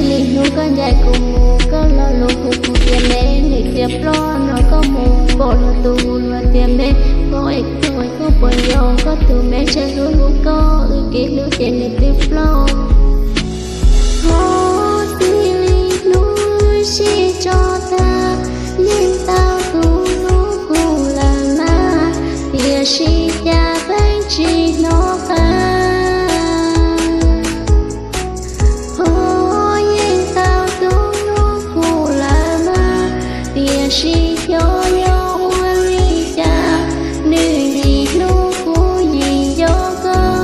lì nu có dài cùng mù có lo lù cùng tiền mẹ người tiệp lo nó có mù bỏ lo tu lo tiền mẹ có ích thôi có bồi dầu có từ mẹ chơi luôn luôn có kỹ lưu tiền để tiệp lo ho thì lì nu chỉ cho ta nhưng tao tu nu cùng là na tia chỉ cha bánh chỉ nó ca she yo yo li cha nữ đi lu cu gì yo cơ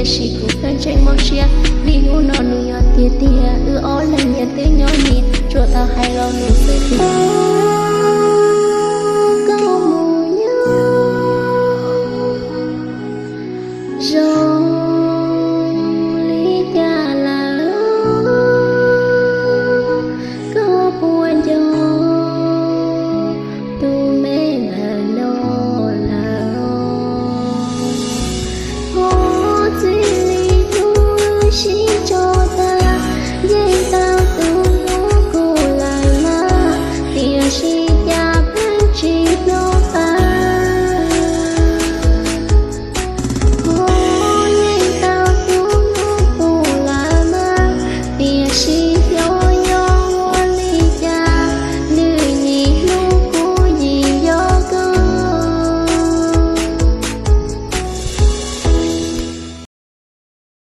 chỉ cũng cần tranh mong chia đi ngủ nọ nụ nhọn tia tia ư ó là nhiệt tiếng nhỏ nhịp chùa tao hay lo nụ sơi